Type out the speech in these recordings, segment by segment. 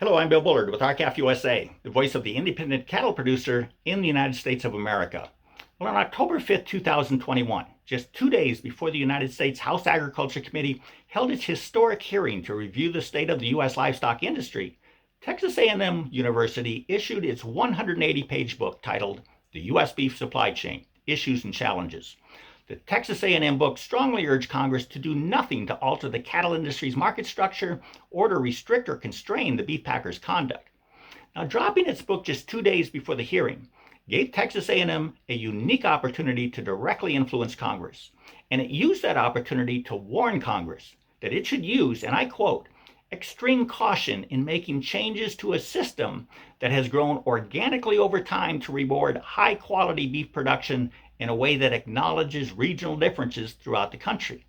Hello, I'm Bill Bullard with RCAF USA, the voice of the independent cattle producer in the United States of America. Well, on October 5th, 2021, just 2 days before the United States House Agriculture Committee held its historic hearing to review the state of the U.S. livestock industry, Texas A&M University issued its 180-page book titled The U.S. Beef Supply Chain: Issues and Challenges. The Texas A&M book strongly urged Congress to do nothing to alter the cattle industry's market structure or to restrict or constrain the beef packers' conduct. Now, dropping its book just 2 days before the hearing gave Texas A&M a unique opportunity to directly influence Congress, and it used that opportunity to warn Congress that it should use, and I quote, extreme caution in making changes to a system that has grown organically over time to reward high-quality beef production in a way that acknowledges regional differences throughout the country.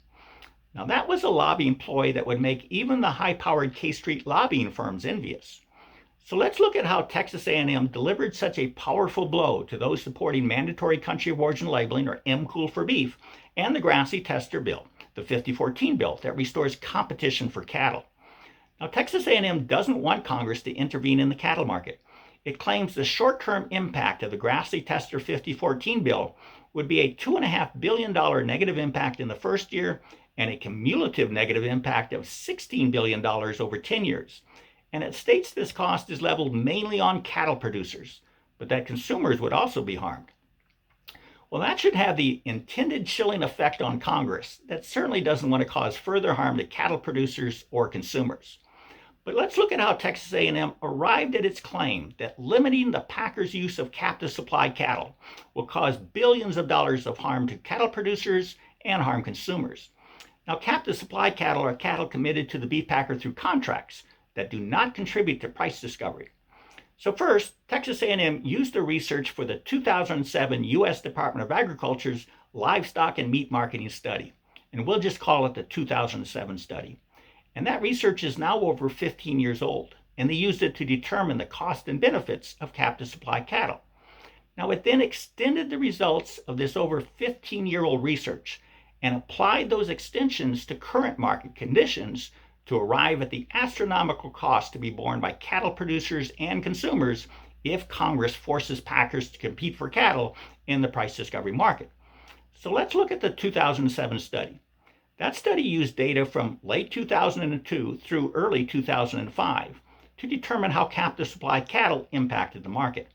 Now, that was a lobbying ploy that would make even the high-powered K Street lobbying firms envious. So let's look at how Texas A&M delivered such a powerful blow to those supporting mandatory country of origin labeling, or MCOOL for beef, and the Grassi Tester bill, the 5014 bill that restores competition for cattle. Now, Texas A&M doesn't want Congress to intervene in the cattle market. It claims the short-term impact of the Grassi Tester 5014 bill would be a $2.5 billion negative impact in the first year and a cumulative negative impact of $16 billion over 10 years. And it states this cost is leveled mainly on cattle producers, but that consumers would also be harmed. Well, that should have the intended chilling effect on Congress that certainly doesn't want to cause further harm to cattle producers or consumers. But let's look at how Texas A&M arrived at its claim that limiting the packers' use of captive supply cattle will cause billions of dollars of harm to cattle producers and harm consumers. Now, captive supply cattle are cattle committed to the beef packer through contracts that do not contribute to price discovery. So first, Texas A&M used the research for the 2007 U.S. Department of Agriculture's Livestock and Meat Marketing Study, and we'll just call it the 2007 study. And that research is now over 15 years old, and they used it to determine the cost and benefits of captive supply cattle. Now, it then extended the results of this over 15-year-old research and applied those extensions to current market conditions to arrive at the astronomical cost to be borne by cattle producers and consumers if Congress forces packers to compete for cattle in the price discovery market. So let's look at the 2007 study. That study used data from late 2002 through early 2005 to determine how captive supply cattle impacted the market.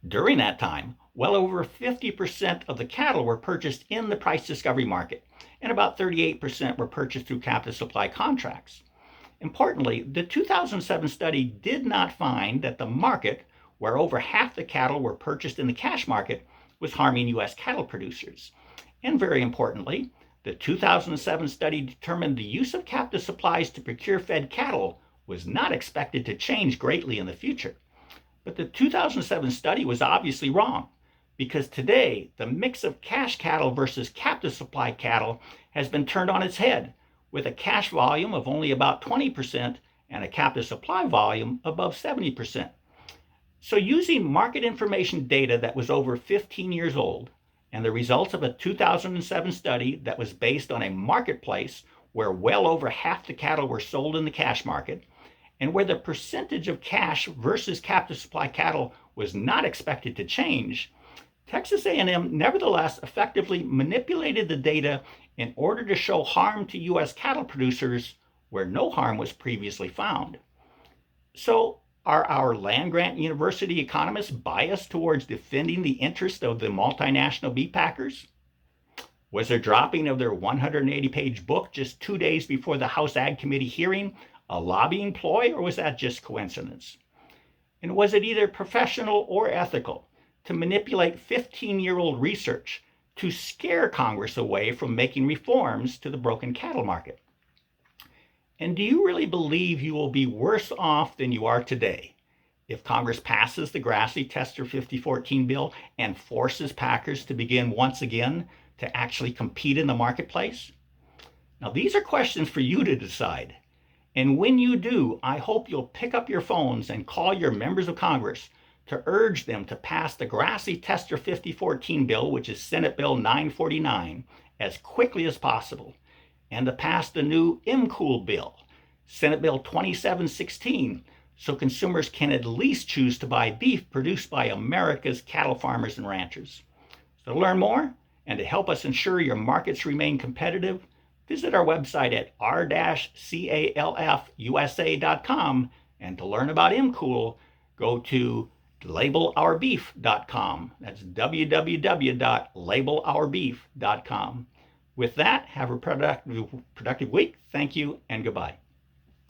During that time, well over 50% of the cattle were purchased in the price discovery market, and about 38% were purchased through captive supply contracts. Importantly, the 2007 study did not find that the market, where over half the cattle were purchased in the cash market, was harming U.S. cattle producers. And very importantly, the 2007 study determined the use of captive supplies to procure fed cattle was not expected to change greatly in the future. But the 2007 study was obviously wrong, because today the mix of cash cattle versus captive supply cattle has been turned on its head, with a cash volume of only about 20% and a captive supply volume above 70%. So using market information data that was over 15 years old, and the results of a 2007 study that was based on a marketplace where well over half the cattle were sold in the cash market, and where the percentage of cash versus captive supply cattle was not expected to change, Texas A&M nevertheless effectively manipulated the data in order to show harm to U.S. cattle producers where no harm was previously found. So, are our land-grant university economists biased towards defending the interest of the multinational beef packers? Was their dropping of their 180-page book just 2 days before the House Ag Committee hearing a lobbying ploy, or was that just coincidence? And was it either professional or ethical to manipulate 15-year-old research to scare Congress away from making reforms to the broken cattle market? And do you really believe you will be worse off than you are today if Congress passes the Grassi Tester 5014 bill and forces packers to begin once again to actually compete in the marketplace? Now, these are questions for you to decide. And when you do, I hope you'll pick up your phones and call your members of Congress to urge them to pass the Grassi Tester 5014 bill, which is Senate Bill 949, as quickly as possible, and to pass the new MCOOL bill, Senate Bill 2716, so consumers can at least choose to buy beef produced by America's cattle farmers and ranchers. So to learn more and to help us ensure your markets remain competitive, visit our website at r-calfusa.com, and to learn about ImCool, go to labelOurBeef.com. That's www.labelOurBeef.com. With that, have a productive week. Thank you and goodbye.